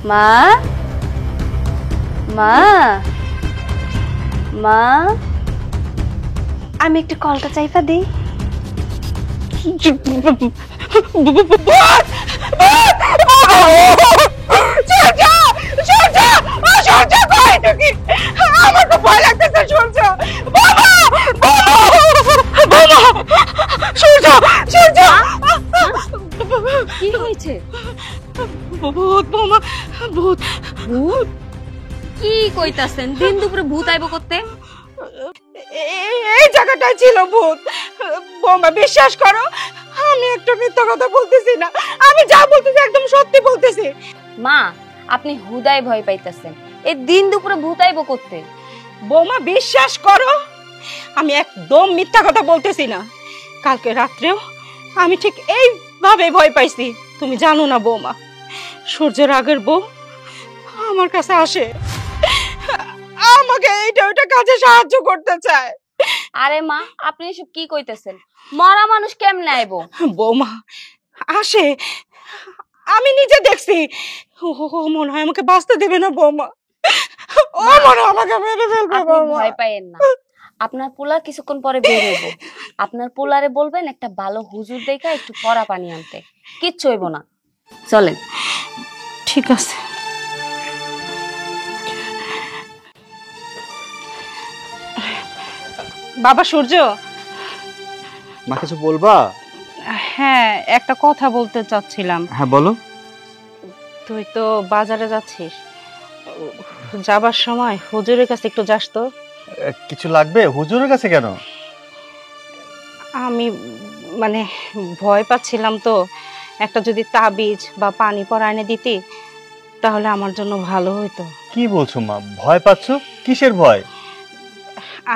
মা মা মা আমি একটু কলটা চাইপা দিই। আমার তো ভয় লাগতেছে সূর্য। কি হয়েছে? ভূত বোমা, ভূত। ভূত? কি কইতাছেন? দিন দুপুরে ভূত আইব করতে? এই জায়গাটায় ছিল ভূত। বোমা, বিশ্বাস করো আমি একটা মিথ্যা কথা বলতেছি না, আমি যা বলতেছি একদম সত্যি বলতেছি। মা, আপনি হুদায় ভয় পাইতাছেন। এই দিন দুপুরে ভূত আইব করতে? বোমা, বিশ্বাস করো আমি একদম মিথ্যা কথা বলতেছি না। কালকে রাত্রেও আমি ঠিক এইভাবে ভয় পাইছি। তুমি জানো না বৌমা, সূর্যের আগের বউ আমার কাছে আসে, আমাকে এইটা ওইটা কাজে সাহায্য করতে চায়। আরে মা, আপনি এসব কি কইতেছেন? মরা মানুষ কেমনে আইব? বৌমা আসে, আমি নিজে দেখছি। ও মনে হয় আমাকে বাঁচতে দেবে না বৌমা, ও মনে হয় আমাকে মেরে ফেলবে। আপনি বৌমা, ভয় পাইয়েন না। আপনার পোলা কিছুক্ষণ পরে বের হইব। আপনার পোলারে বলবেন একটা ভালো হুজুর দেখা একটু পরা পানি আনতে। কিচ্ছু হইব না, চলেন। ঠিক আছে। বাবা সূর্য। মা কিছু বলবা? হ্যাঁ, একটা কথা বলতে চাচ্ছিলাম। হ্যাঁ বলো। তুই তো বাজারে যাচ্ছিস, যাবার সময় হুজুরের কাছে একটু যাস তো। কিছু লাগবে? হুজুরের কাছে কেন? আমি মানে ভয় পাচ্ছিলাম তো, একটা যদি তাবিজ বা পানি পরা এনে দিতি তাহলে আমার জন্য ভালো হতো। কি বলছো মা, ভয় পাচ্ছ? কিসের ভয়?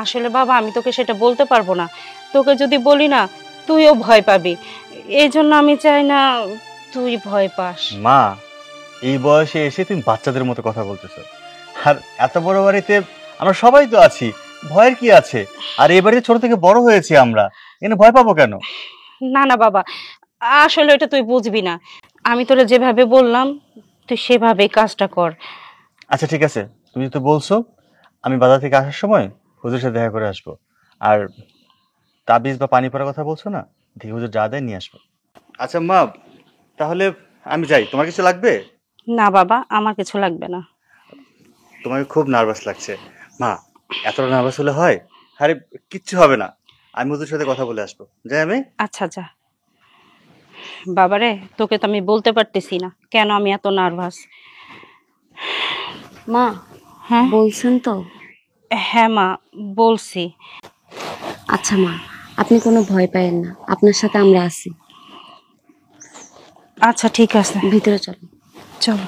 আসলে বাবা আমি তোকে সেটা বলতে পারবো না, তোকে যদি বলি না তুইও ভয় পাবি, এই জন্য আমি চাই না তুই ভয় পাস। মা, এই বয়সে এসে তুমি বাচ্চাদের মতো কথা বলতেছো। আর এত বড় বাড়িতে আমরা সবাই তো আছি, ভয়ের কি আছে? আর এই বাড়িতে ছোট থেকে বড় হয়েছি আমরা, এখানে ভয় পাবো কেন? না না বাবা, আসলে এটা তুই বুঝবি না, আমি তোরা যেভাবে বললাম তুই সেভাবেই কাজটা কর। আচ্ছা ঠিক আছে, তুমি তো বলছো, আমি বাজার থেকে আসার সময় হুজুরের সাথে দেখা করে আসবো। আর তাবিজ বা পানি পড়ার কথা বলছো না, দেখি হুজুর যা দেয় নিয়ে আসবো। আচ্ছা মা, তাহলে আমি যাই, তোমার কিছু লাগবে? না বাবা, আমার কিছু লাগবে না। তোমাকে খুব নার্ভাস লাগছে মা, এতটা নার্ভাস হলে হয়? আরে কিচ্ছু হবে না, আমি হুজুরের সাথে কথা বলে আসবো। যাই আমি। আচ্ছা যা। বাবারে, তোকে তো আমি বলতে পারতেছি না কেন আমি এত নার্ভাস। মা, হ্যাঁ বলছেন তো? হ্যাঁ মা, বলছি। আচ্ছা মা, আপনি কোনো ভয় পাইয়েন না, আপনার সাথে আমরা আছি। আচ্ছা ঠিক আছে, ভিতরে চলো। চলো।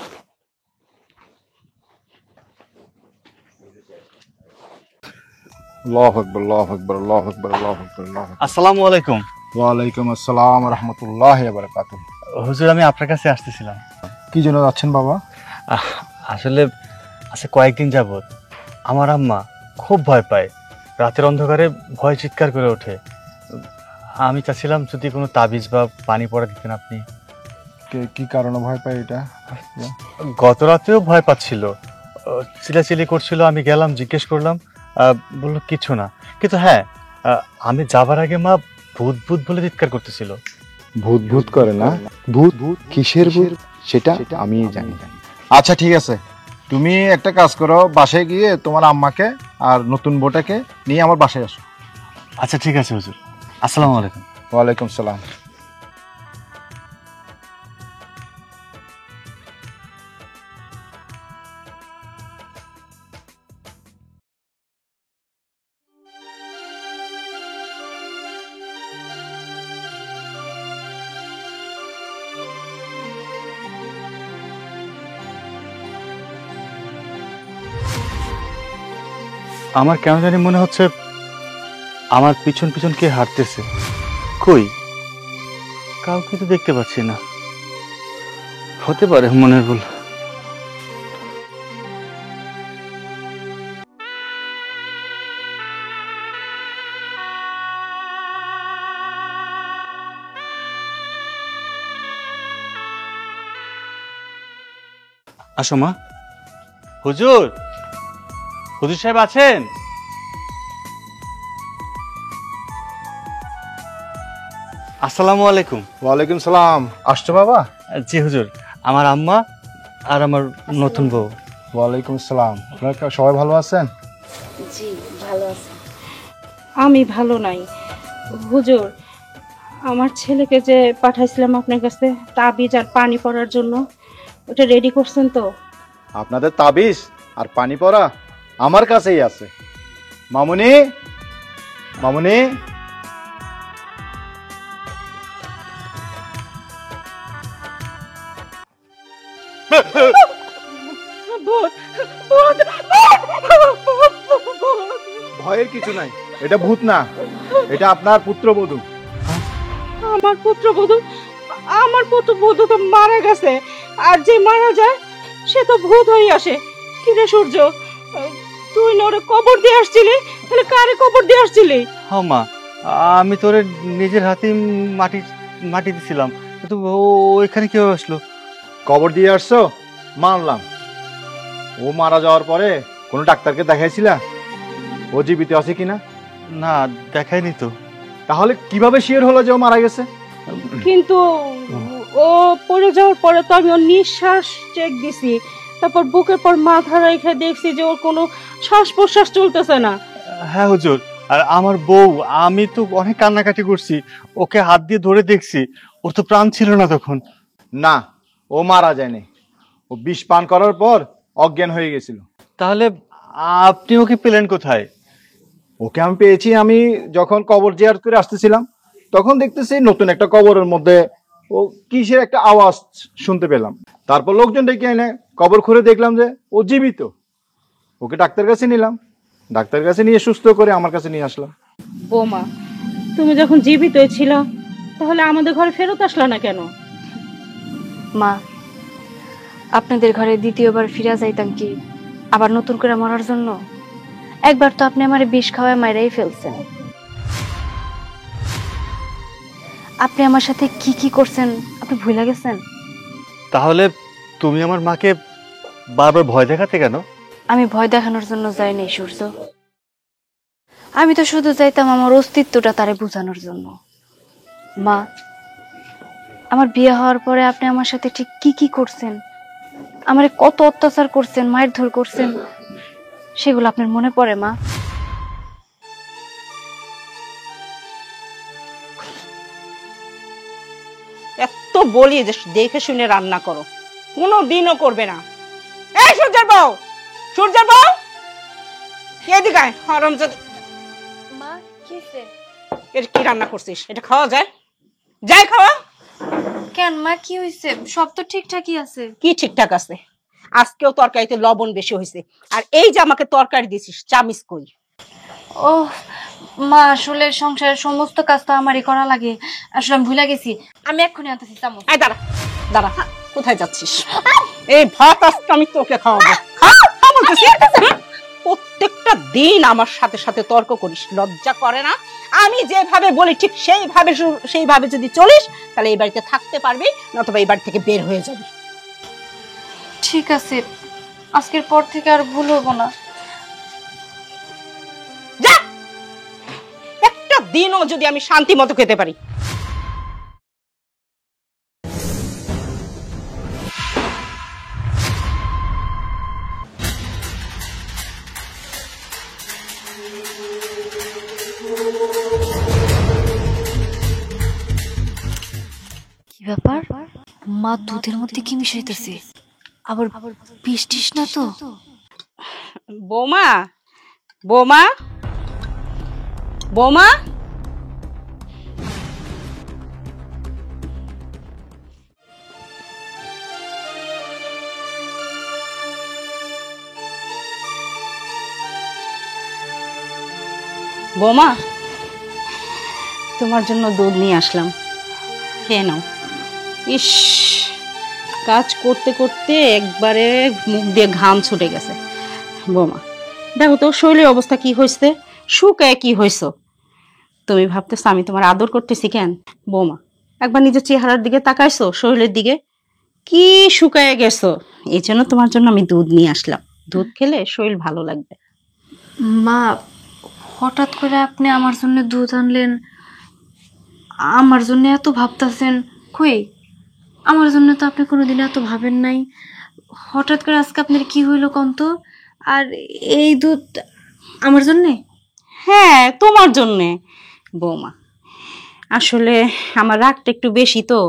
আল্লাহু আকবার, আল্লাহু আকবার, আল্লাহু আকবার, আল্লাহু আকবার, আল্লাহু আকবার। আসসালামু আলাইকুম। ওয়া আলাইকুম আসসালাম ওয়া রাহমাতুল্লাহি ওয়া বারাকাতুহু। হুজুর, আমি আপনার কাছে আসতেছিলাম। কি জন্য যাচ্ছেন বাবা? আসলে আচ্ছা, কয়েকদিন যাবত আমার আম্মা খুব ভয় পায়, রাতের অন্ধকারে ভয় চিৎকার করে ওঠে। আমি চাচ্ছিলাম যদি কোনো তাবিজ বা পানি পড়া দিতেন আপনি। কি কারণে ভয় পায় এটা? গত রাতেও ভয় পাচ্ছিল, চিলাচিলি করছিল। আমি গেলাম, জিজ্ঞেস করলাম, বললো কিছু না। কিন্তু হ্যাঁ, আমি যাবার আগে মা ভূত ভূত বলে চিৎকার করতেছিল। ভূত ভূত করে না? ভূত কিসের ভূত সেটা আমি জানি। আচ্ছা ঠিক আছে, তুমি একটা কাজ করো, বাসায় গিয়ে তোমার আম্মাকে আর নতুন বউটাকে নিয়ে আমার বাসায় আসো। আচ্ছা ঠিক আছে হুজুর, আসসালামু আলাইকুম। ওয়ালাইকুম সালাম। আমার কেন জানি মনে হচ্ছে আমার পিছন পিছন কে হাঁটতেছে। কই, কাউকে তো দেখতে পাচ্ছি না। হতে পারে মনের ভুল। আসো মা। হুজুর, হুজুর সাহেব আছেন? আসসালামু আলাইকুম। ওয়ালাইকুম সালাম। আসছো বাবা? জি হুজুর, আমার আম্মা আর আমার নতুন বউ। ওয়ালাইকুম সালাম। আপনারা সবাই ভালো আছেন? জি ভালো আছে। আমি ভালো নাই হুজুর। আমার ছেলেকে যে পাঠাইছিলাম আপনার কাছে তাবিজ আর পানি পড়ার জন্য, ওটা রেডি করছেন তো? আপনাদের তাবিজ আর পানি পড়া আমার কাছেই আছে। মামুনি, মামুনি, ভূত, ভূত, ভূত। ভয়ের কিছু নাই। এটা ভূত না, এটা আপনার পুত্রবধূ। আমার পুত্রবধূ, আমার পুত্রবধূ তো মারা গেছে, আর যে মারা যায় সে তো ভূত হয়ে আসে। কিরে সূর্য, তুই না ওরে কবর দিয়ে আসছিলি, তাহলে কারে কবর দিয়ে আসছিলি? হ্যাঁ মা, আমি তোরে নিজের হাতে মাটি মাটি দিছিলাম, কিন্তু ওইখানে কিভাবে আসলো? কবর দিয়ে আসছো মানলাম। ও মারা যাওয়ার পরে কোনো ডাক্তারকে দেখাইছিলা ও জীবিত আছে কিনা? না, দেখায়নি তো। তাহলে কিভাবে শিওর হলো যে ও মারা গেছে? কিন্তু ও পড়ে যাওয়ার পরে তো আমি ওর নিঃশ্বাস চেক দিছি, তারপর বুকের পর মাথা রেখে দেখছি যে ওর কোনো শ্বাস প্রশ্বাস চলতেছে না। হ্যাঁ হুজুর, আর আমার বউ, আমি তো অনেক কান্নাকাটি করছি, ওকে হাত দিয়ে ধরে দেখছি, ওর তো প্রাণ ছিল না তখন। না, ও মারা যায়নি। ও বিষ পান করার পর অজ্ঞান হয়ে গেছিল। তাহলে আপনি ওকে পেলেন কোথায়? ওকে আমি পেয়েছি, আমি যখন কবর জিয়ারত করে আসতেছিলাম তখন দেখতেছি নতুন একটা কবরের মধ্যে ও কিসের একটা আওয়াজ শুনতে পেলাম। তারপর লোকজন ডেকে এনে কবর খুঁড়ে দেখলাম যে ও জীবিত। ওকে ডাক্তার কাছে নিলাম, ডাক্তার কাছে নিয়ে সুস্থ করে আমার কাছে নিয়ে আসলাম। বৌমা, তুমি যখন জীবিত ছিল তাহলে আমাদের ঘরে ফেরত আসলা না কেন? মা, আপনাদের ঘরে দ্বিতীয়বার ফিরে যাইতাম কি আবার নতুন করে মরার জন্য? একবার তো আপনি আমারে বিষ খাওয়ায় মাইরাই ফেলছেন। আপনি আমার সাথে কি কি করছেন আপনি ভুলে গেছেন? তাহলে তুমি আমার মাকে বারবার ভয় দেখাতে কেন? আমি ভয় দেখানোর জন্য যাইনি সূর্য, আমি তো শুধু যাইতাম আমার অস্তিত্বটা তারে বোঝানোর জন্য। মা, আমার বিয়ে হওয়ার পরে আপনি আমার সাথে ঠিক কি কি করছেন, আমারে কত অত্যাচার করছেন, মারধর করছেন, সেগুলো আপনার মনে পড়ে মা? এত বলি যে দেখে শুনে রান্না করো, কোনো দিনও করবে না। এই সূর্যের বউ, সূর্যের বউ, এদিকে আয়। হারামজাদা, মা কিসে? এটা কি রান্না করছিস? এটা খাওয়া যায়? যাই খাওয়া। কেন মা, কি হইছে? সব তো ঠিকঠাকই আছে। কি ঠিকঠাক আছে? আজকেও তরকারিতে লবণ বেশি হয়েছে, আর এই যে আমাকে তরকারি দিছিস, চামিচ কই? ও মা, আসলে সংসারের সমস্ত কাজ তো আমারই করা লাগে, আসলে আমি ভুলে গেছি। আমি এক্ষুনি আনতেছি চামচ। আয় দাঁড়া, দাঁড়া, কোথায় যাচ্ছিস? এই ভাত আজকে আমি তোকে খাওয়াবো। খা, খা বলতেছি। প্রত্যেকটা দিন আমার সাথে সাথে তর্ক করিস, লজ্জা করে না? আমি যেভাবে বলি ঠিক সেইভাবে যদি চলিস তাহলে এই বাড়িতে থাকতে পারবি, নতুবা এই বাড়ি থেকে বের হয়ে যাবি। ঠিক আছে, আজকের পর থেকে আর ভুল হবো না। যা, একটা দিনও যদি আমি শান্তি মতো খেতে পারি। কি ব্যাপার? মা দুধের মধ্যে কি মিশাইতেছে? আবার বৃষ্টিস না তো? বৌমা, বৌমা, বৌমা, বৌমা, তোমার জন্য দুধ নিয়ে আসলাম, খেয়ে নাও। ইস, কাজ করতে করতে একবারে মুখ দিয়ে ঘাম ছুটে গেছে। বৌমা, দেখো তো শরীরের অবস্থা কি হয়েছে, শুকায় কি হয়েছে। তুমি ভাবতেছো আমি তোমার আদর করতেছি কেন? বৌমা, একবার নিজের চেহারার দিকে তাকাইছো, শরীরের দিকে? কি শুকায় গেছো, এই জন্য তোমার জন্য আমি দুধ নিয়ে আসলাম। দুধ খেলে শরীর ভালো লাগবে। মা, হঠাৎ করে আপনি আমার জন্য দুধ আনলেন, আমার জন্য এত ভাবতাছেন কই? আমার জন্য তো আপনি কোনোদিন এত ভাবেন নাই। হঠাৎ করে আজকে আপনার কি হইলো কোন তো? আর এই দুধ আমার জন্যে? হ্যাঁ, তোমার জন্যে বৌমা। আসলে আমার রাগটা একটু বেশি তো,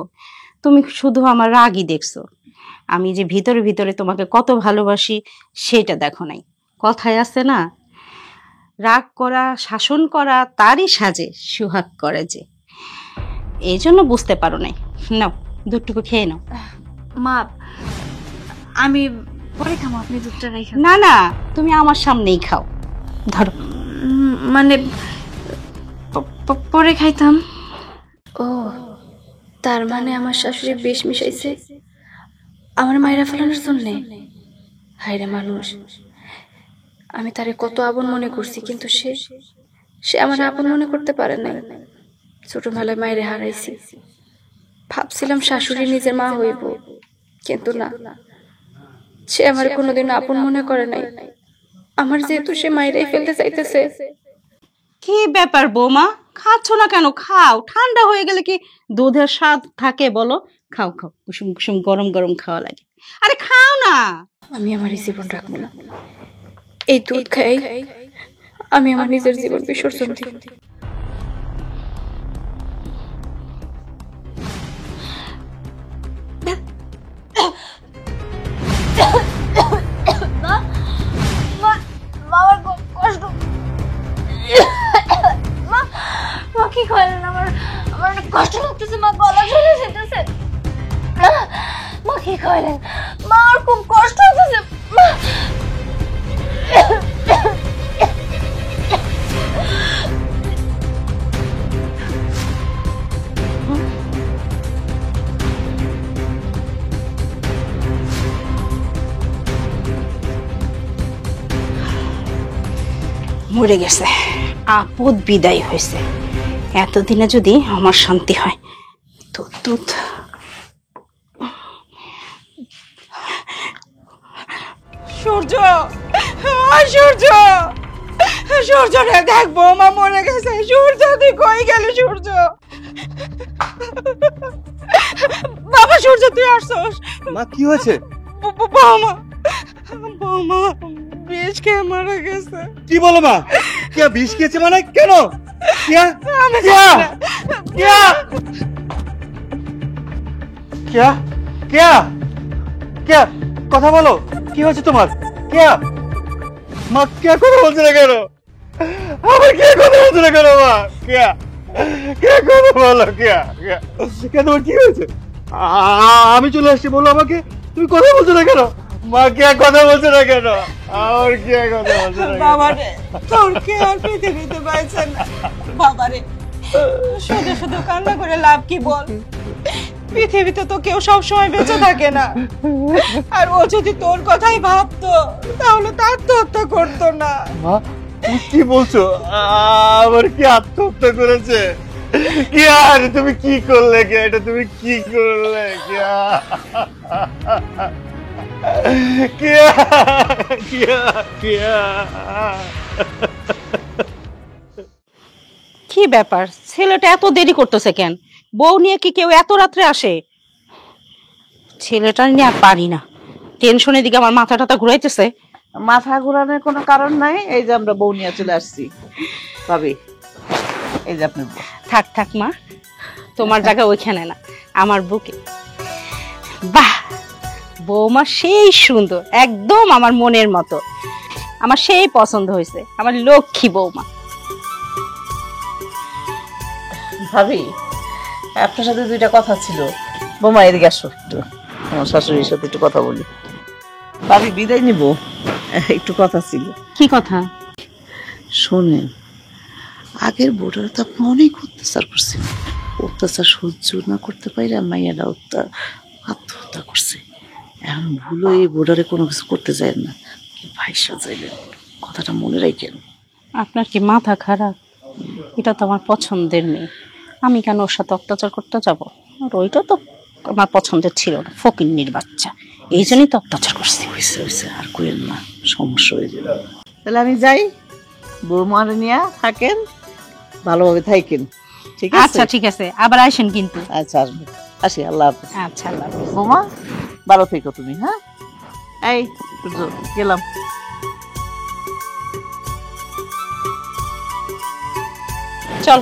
তুমি শুধু আমার রাগই দেখছো। আমি যে ভিতরে ভিতরে তোমাকে কত ভালোবাসি সেটা দেখো নাই। কথায় আছে না, রাগ করা শাসন করা তারই সাজে সুহাগ করে যে, এই জন্য বুঝতে পারো নাই। নাও দুধটুকু খেয়ে নাও। মা, আমি পরে খাবো, আপনি দুধটা রেখে। না না, তুমি আমার সামনেই খাও, ধরো। মানে পরে খাইতাম। ও, তার মানে আমার শাশুড়ি বিষ মিশাইছে আমার মায়েরা ফেলানোর জন্যে। হায়রে মানুষ, আমি তারে কত আপন মনে করছি, কিন্তু সে আমার আপন মনে করতে পারে নাই। ছোটবেলায় মায়েরে হারাইছি, ভাবছিলাম শাশুড়ি নিজের মা হইব, কিন্তু না, সে আমার কোনোদিন আপন মনে করে নাই। আমার যেহেতু সে মায়েরাই ফেলতে চাইতেছে। কি ব্যাপার বৌমা, খাচ্ছ না কেন? খাও, ঠান্ডা হয়ে গেলে কি দুধের স্বাদ থাকে বলো? খাও খাও, কুসুম কুসুম গরম গরম খাওয়া লাগে। আরে খাও না। আমি আমার এই জীবন রাখবো না, এই দুধ খাই আমি আমার নিজের জীবন বিসর্জন দিব। কি করেন? আমার আমার অনেক কষ্ট লাগতেছে মা, গলা চলে যেতেছে। মা কি করেন? মা আমার খুব কষ্ট হচ্ছে মা। মরে গেছে, আপদ বিদায় হয়েছে। এতদিনে যদি আমার শান্তি হয়। দুধ দুধ। সূর্য, সূর্য, সূর্য রে দেখ, বৌমা মরে গেছে। সূর্য, তুই কই গেলি? সূর্য বাবা, সূর্য তুই আসছস? মা কি হয়েছে? বৌমা, বৌমা বিষ খেয়ে মারা গেছে। কি বলো মা? কিয়া বিষ খেয়েছে মানে? কেন? কিয়া আমি কিয়া কিয়া কিয়া কিয়া কিয়া কথা বলো, কি হয়েছে তোমার? কিয়া মা, কিয়া কথা বলছে না কেন? আমার কিয়া কথা বলছে না কেন মা? কিয়া কিয়া কথা বলো, কিয়া কিয়া কিয়া তোমার কি হয়েছে? আমি চলে আসছি, বলো আমাকে। তুমি কথা বলছো না কেন মা? কিয়া কথা বলছো না কেন? আমার কিয়া কথা বলছো না কেন? বাবা রে, তোর কে আর পৃথিবীতে পাইছে না। বাবা রে, শুধু শুধু কান্না করে লাভ কি বল? পৃথিবীতে তো কেউ সবসময় বেঁচে থাকে না। আর ও যদি তোর কথাই ভাবতো তাহলে তো আত্মহত্যা করতো না। মা তুমি কি বলছো? আবার কি আত্মহত্যা করেছে? কি আর তুমি কি করলে? কে এটা তুমি কি করলে? কি ব্যাপার, ছেলেটা এত দেরি করতেছে কেন? বউ নিয়ে কি কেউ এত রাত্রে আসে? ছেলেটা নিয়ে আর পারি না, টেনশনের দিকে আমার মাথা টাথা ঘুরাইতেছে। মাথা ঘোরানোর কোনো কারণ নাই, এই যে আমরা বউ নিয়ে চলে আসছি। ভাবি, এই যে আপনি বউ। থাক থাক মা, তোমার জায়গা ওইখানে না, আমার বুকে। বাহ, বৌমা সেই সুন্দর, একদম আমার মনের মতো। আমার সেই পছন্দ হয়েছে, আমার লক্ষ্মী বৌমা। ভাবি, আপনার সাথে দুইটা কথা ছিল। বৌমা এদিকে আসো একটু, আমার শাশুড়ির সাথে একটু কথা বলি। ভাবি বিদায় নিব, একটু কথা ছিল। কি কথা? শোনেন, আগের বোর্ডারে তো আপনি অনেক অত্যাচার করছেন। অত্যাচার সহ্য না করতে পাইরা মাইয়ারা আত্মহত্যা করছে। এখন ভুলো এই বোর্ডারে কোনো কিছু করতে যায় না, ভাই সাজাইলেন, কথাটা মনে রাখেন। আপনার কি মাথা খারাপ? এটা তো আমার পছন্দের মেয়ে, আমি কেন ওর সাথে অত্যাচার করতে যাব? আর ওইটা তো আমার পছন্দের ছিল না, ফকিন্নির বাচ্চা, এই জন্যই তো অত্যাচার করছি। হয়েছে হয়েছে, আর কইেন না, সমস্যা হয়ে যাবে। তাহলে আমি যাই, বৌমার নিয়ে থাকেন, ভালোভাবে থাকেন, ঠিক আছে? আচ্ছা ঠিক আছে, আবার আসেন কিন্তু। আচ্ছা, আসবো, আসি, আল্লাহ হাফেজ। আচ্ছা, আল্লাহ হাফেজ। বৌমা, ভালো থেকো তুমি, হ্যাঁ? এই সূর্য, গেলাম। চল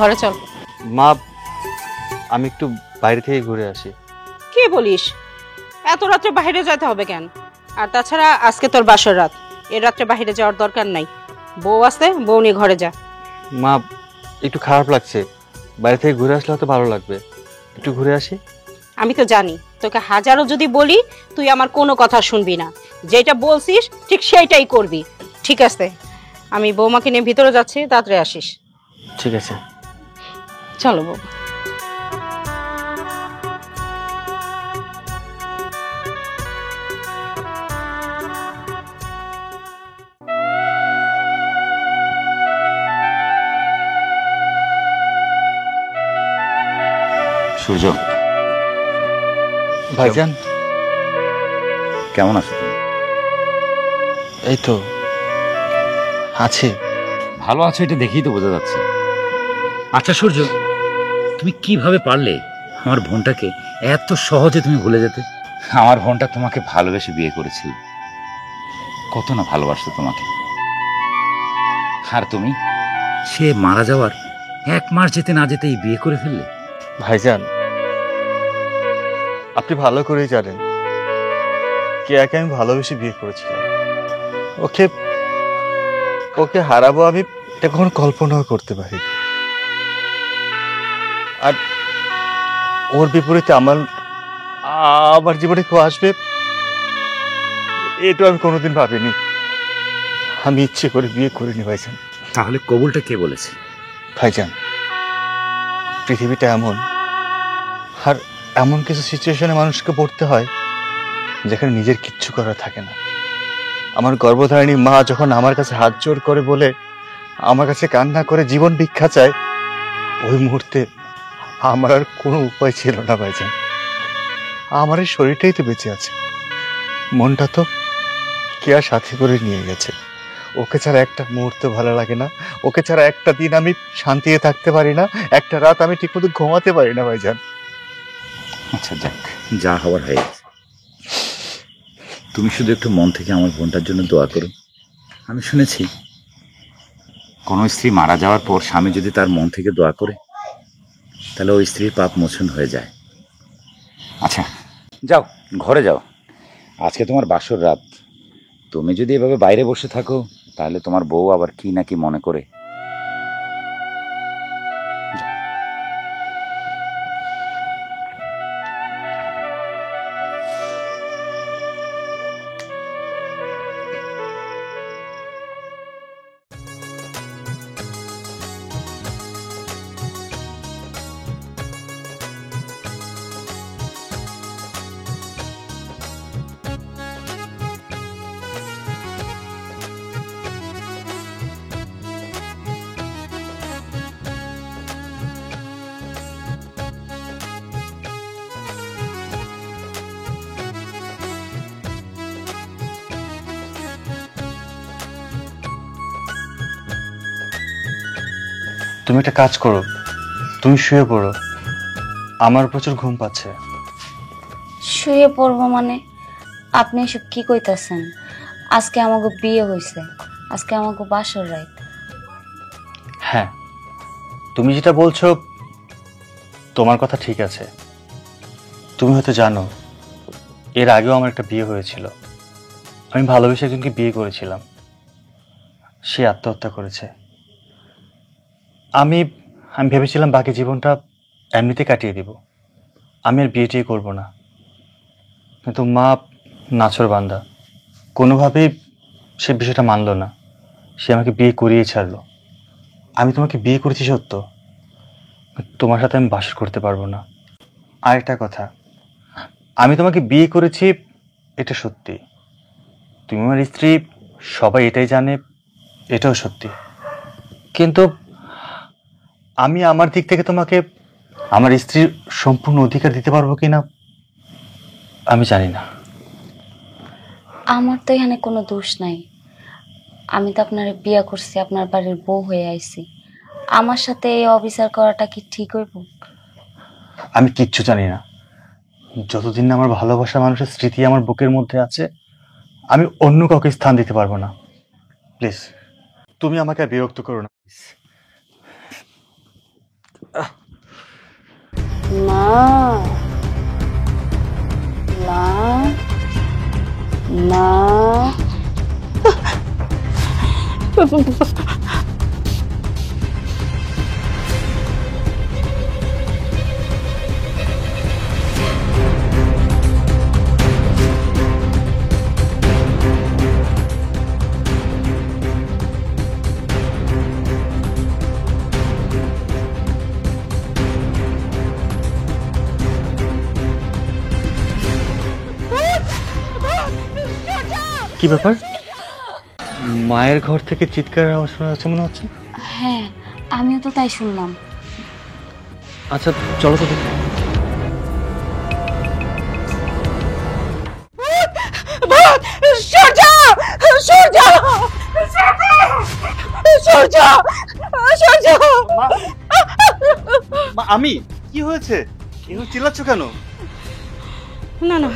ঘরে চল। মা, আমি একটু বাইরে থেকে ঘুরে আসি। কি বলিস, এত রাত্রে বাইরে যেতে হবে কেন? আর তাছাড়া আজকে তোর বাসর রাত, এর রাত্রে বাইরে যাওয়ার দরকার নাই। বউ আছে, বউ নিয়ে ঘরে যা। মা, একটু খারাপ লাগছে, বাইরে থেকে ঘুরে আসলে হয়তো ভালো লাগবে, একটু ঘুরে আসি। আমি তো জানি তোকে হাজারো যদি বলি তুই আমার কোনো কথা শুনবি না, যেটা বলছিস ঠিক সেইটাই করবি। ঠিক আছে, আমি বৌমাকে নিয়ে ভিতরে যাচ্ছি, তাড়াতাড়ি আসিস। ঠিক আছে। চলো বউ। সূর্য, ভাইজান, কেমন আছো তুমি? এই তো আছি। ভালো আছো এটা দেখেই তো বোঝা যাচ্ছে। আচ্ছা সূর্য, তুমি কিভাবে পারলে আমার বোনটাকে এত সহজে তুমি ভুলে যেতে? আমার বোনটা তোমাকে ভালোবেসে বিয়ে করেছিল, কত না ভালোবাসতো তোমাকে। আর তুমি সে মারা যাওয়ার 1 মাস যেতে না যেতেই বিয়ে করে ফেললে। ভাইজান, আপনি ভালো করেই জানেন কেয়াকে আমি ভালোবেসে বিয়ে করেছিলাম। ওকে ওকে হারাবো আমি এটা কখনো কল্পনাও করতে পারি। আর ওর বিপরীতে আমার আমার জীবনে কেউ আসবে এটা আমি কোনোদিন ভাবিনি। আমি ইচ্ছে করে বিয়ে করিনি ভাইজান। তাহলে কবুলটা কে বলেছে? ভাইজান, পৃথিবীটা এমন, আর এমন কিছু সিচুয়েশনে মানুষকে পড়তে হয় যেখানে নিজের কিচ্ছু করার থাকে না। আমার গর্ভধারিণী মা যখন আমার কাছে হাত জোড় করে বলে আমার কাছে কান্না করে জীবন ভিক্ষা চায়, ওই মুহূর্তে আমার আর কোনো উপায় ছিল না ভাইজান। আমার এই শরীরটাই তো বেঁচে আছে, মনটা তো কে আর সাথে করে নিয়ে গেছে। ওকে ছাড়া একটা মুহূর্ত ভালো লাগে না, ওকে ছাড়া একটা দিন আমি শান্তিতে থাকতে পারি না, একটা রাত আমি ঠিকমতো ঘুমাতে পারি না ভাইজান। আচ্ছা যাক, যা হওয়ার হয়ে গেছে। তুমি শুধু একটু মন থেকে আমার বোনটার জন্য দোয়া করো। আমি শুনেছি কোনো স্ত্রী মারা যাওয়ার পর স্বামী যদি তার মন থেকে দোয়া করে তাহলে ওই স্ত্রীর পাপ মোচন হয়ে যায়। আচ্ছা যাও, ঘরে যাও, আজকে তোমার বাসর রাত। তুমি যদি এভাবে বাইরে বসে থাকো তাহলে তোমার বউ আবার কি না কি মনে করে। তুমি একটা কাজ করো, তুমি শুয়ে পড়ো, আমার প্রচুর ঘুম পাচ্ছে। শুয়ে পড়বো মানে? আপনি এসব কি কইতাছেন? আজকে আমাকে বিয়ে হয়েছে, আজকে আমাকে বাসর রাত। হ্যাঁ, তুমি যেটা বলছো তোমার কথা ঠিক আছে। তুমি হয়তো জানো এর আগেও আমার একটা বিয়ে হয়েছিল। আমি ভালোবেসে একজনকে বিয়ে করেছিলাম, সে আত্মহত্যা করেছে। আমি আমি ভেবেছিলাম বাকি জীবনটা এমনিতে কাটিয়ে দিব, আমি আর বিয়েটিই করবো না। কিন্তু মা নাছোড়বান্দা, কোনোভাবেই সে বিষয়টা মানলো না, সে আমাকে বিয়ে করিয়ে ছাড়লো। আমি তোমাকে বিয়ে করেছি সত্য, তোমার সাথে আমি বাস করতে পারবো না। আরেকটা কথা, আমি তোমাকে বিয়ে করেছি এটা সত্যি, তুমি আমার স্ত্রী, সবাই এটাই জানে, এটাও সত্যি। কিন্তু আমি আমার দিক থেকে তোমাকে আমার স্ত্রীর সম্পূর্ণ অধিকার দিতে পারবো কিনা আমি জানি না। আমার তো এখানে কোনো দোষ নাই। আমি তো আপনার বিয়ে করছি, আপনার বাড়ির বউ হয়ে আইছি। আমার সাথে এই অবিচার করাটা কি ঠিক হইব? আমি কিচ্ছু জানি না। যতদিন না আমার ভালোবাসা মানুষের স্মৃতি আমার বুকের মধ্যে আছে, আমি অন্য কাউকে স্থান দিতে পারবো না। প্লিজ তুমি আমাকে আর বিরক্ত করো না। মা, মা, মা। কি ব্যাপার? মায়ের ঘর থেকে চিৎকারের আওয়াজ শোনা যাচ্ছে মনে হচ্ছে। হ্যাঁ, আমিও তো তাই শুনলাম। আচ্ছা চলো তো দেখি। সূর্য, সূর্য, সূর্য, সূর্য। আমি কি হয়েছে? এভাবে চিল্লাচ্ছ কেন? না না,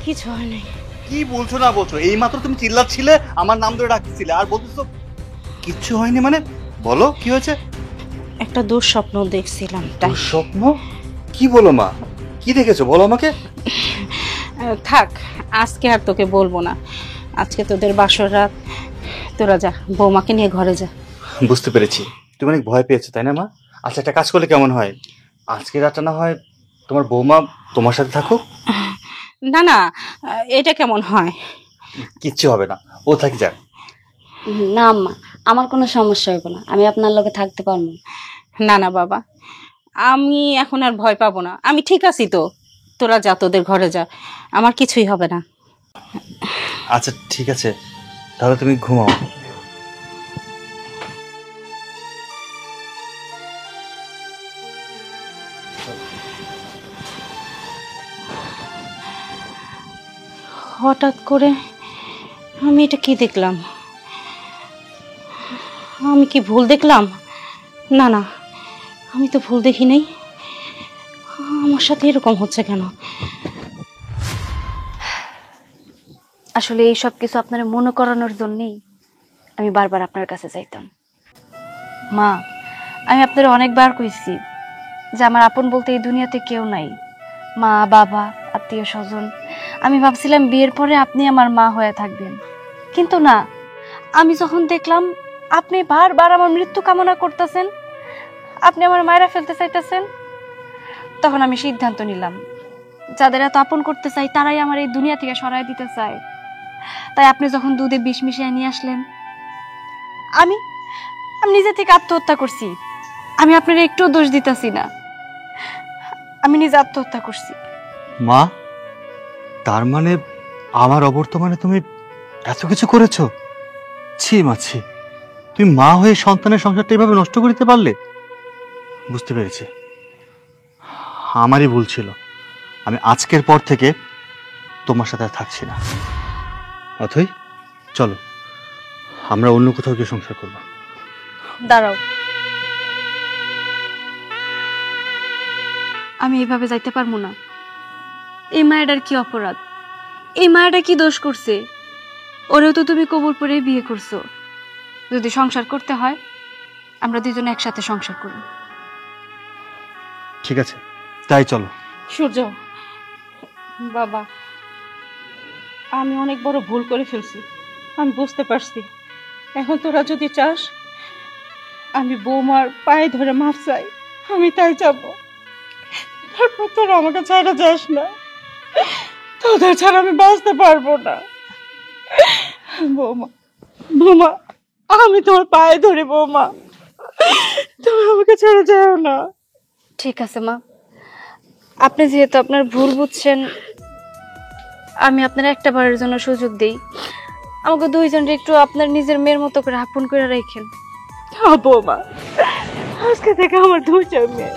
কিছু হয় নাই। কি বলছো না বলছো? এই মাত্র তুমি চিল্লাচ্ছিলে, আমার নাম ধরে ডাকছিলে, আর বলতেছো কিচ্ছু হয়নি। মানে বলো কি হয়েছে? একটা দুঃস্বপ্ন দেখছিলাম তাই। স্বপ্ন? কি বলো মা? কি দেখেছো বলো আমাকে। থাক, আজকে আর তোকে বলবো না। আজকে তোদের বাসর রাত, তোরা যা, বৌমাকে নিয়ে ঘরে যা। বুঝতে পেরেছি, তুমি অনেক ভয় পেয়েছো তাই না মা? আচ্ছা একটা কাজ করলে কেমন হয়, আজকে রাতটা না হয় তোমার বৌমা তোমার সাথে থাকুক। না না, এটা কেমন হয়? কিচ্ছু হবে না, ও থাকি যাক। না আম্মা, আমার কোনো সমস্যা হইব না, আমি আপনার লগে থাকতে পারবো। না না বাবা, আমি এখন আর ভয় পাবো না। আমি ঠিক আছি তো, তোরা যা, তোদের ঘরে যা, আমার কিছুই হবে না। আচ্ছা ঠিক আছে, তাহলে তুমি ঘুমাও। হঠাৎ করে আমি এটা কি দেখলাম? আমি কি ভুল দেখলাম? না না, আমি তো ভুল দেখি নাই। আমার সাথে এরকম হচ্ছে কেন? আসলে এই সব কিছু আপনার মনে করানোর জন্যই আমি বারবার আপনার কাছে যাইতাম। মা, আমি আপনার অনেকবার কইছি যে আমার আপন বলতে এই দুনিয়াতে কেউ নাই। মা, বাবা, আত্মীয় স্বজন। আমি ভাবছিলাম বিয়ের পরে আপনি আমার মা হয়ে থাকবেন, কিন্তু না। আমি যখন দেখলাম আপনি বারবার আমার মৃত্যু কামনা করতেছেন, আপনি আমার মায়েরা ফেলতে চাইতেছেন, তখন আমি সিদ্ধান্ত নিলাম যাদের এত আপন করতে চাই তারাই আমার এই দুনিয়া থেকে সরাই দিতে চায়। তাই আপনি যখন দুধে বিষ মিশিয়ে নিয়ে আসলেন, আমি নিজে থেকে আত্মহত্যা করছি। আমি আপনার একটু দোষ দিতেছি না, আমি নিজে আত্মহত্যা করছি। মা, তার মানে আমার অবর্তমানে তুমি এত কিছু করেছো? ছি মা ছি, তুমি মা হয়ে সন্তানের সংসারটা এভাবে নষ্ট করতে পারলে? বুঝতে পেরেছি, আমারই ভুল ছিল। আমি আজকের পর থেকে তোমার সাথে আর থাকছি না। অথই চলো, আমরা অন্য কোথাও গিয়ে সংসার করবো। দাঁড়াও, আমি এইভাবে যাইতে পারবো না। এই মায়েটার কি অপরাধ? এই মায়েটা কি দোষ করছে? ওরেও তো তুমি কবুল করে বিয়ে করছো। যদি সংসার করতে হয় আমরা দুজনে একসাথে সংসার করব। ঠিক আছে, তাই চলো। সূর্য বাবা, আমি অনেক বড় ভুল করে ফেলছি, আমি বুঝতে পারছি। এখন তোরা যদি চাস আমি বৌমার পায়ে ধরে মাফ চাই, আমি তাই যাবো। তারপর তোরা আমাকে ছাড়া যাস না, তোদের ছাড়া আমি বাঁচতে পারবো না। বৌমা, বৌমা, আমি তোমার পায়ে ধরে, বৌমা তুমি আমাকে ছেড়ে যাও না। ঠিক আছে মা, আপনি যেহেতু আপনার ভুল বুঝছেন, আমি আপনার একটা বারের জন্য সুযোগ দেই। আমাকে দুইজনকে একটু আপনার নিজের মেয়ের মতো করে আপন করে রাখেন। বৌমা, আজকে থেকে আমার দুইটা মেয়ে।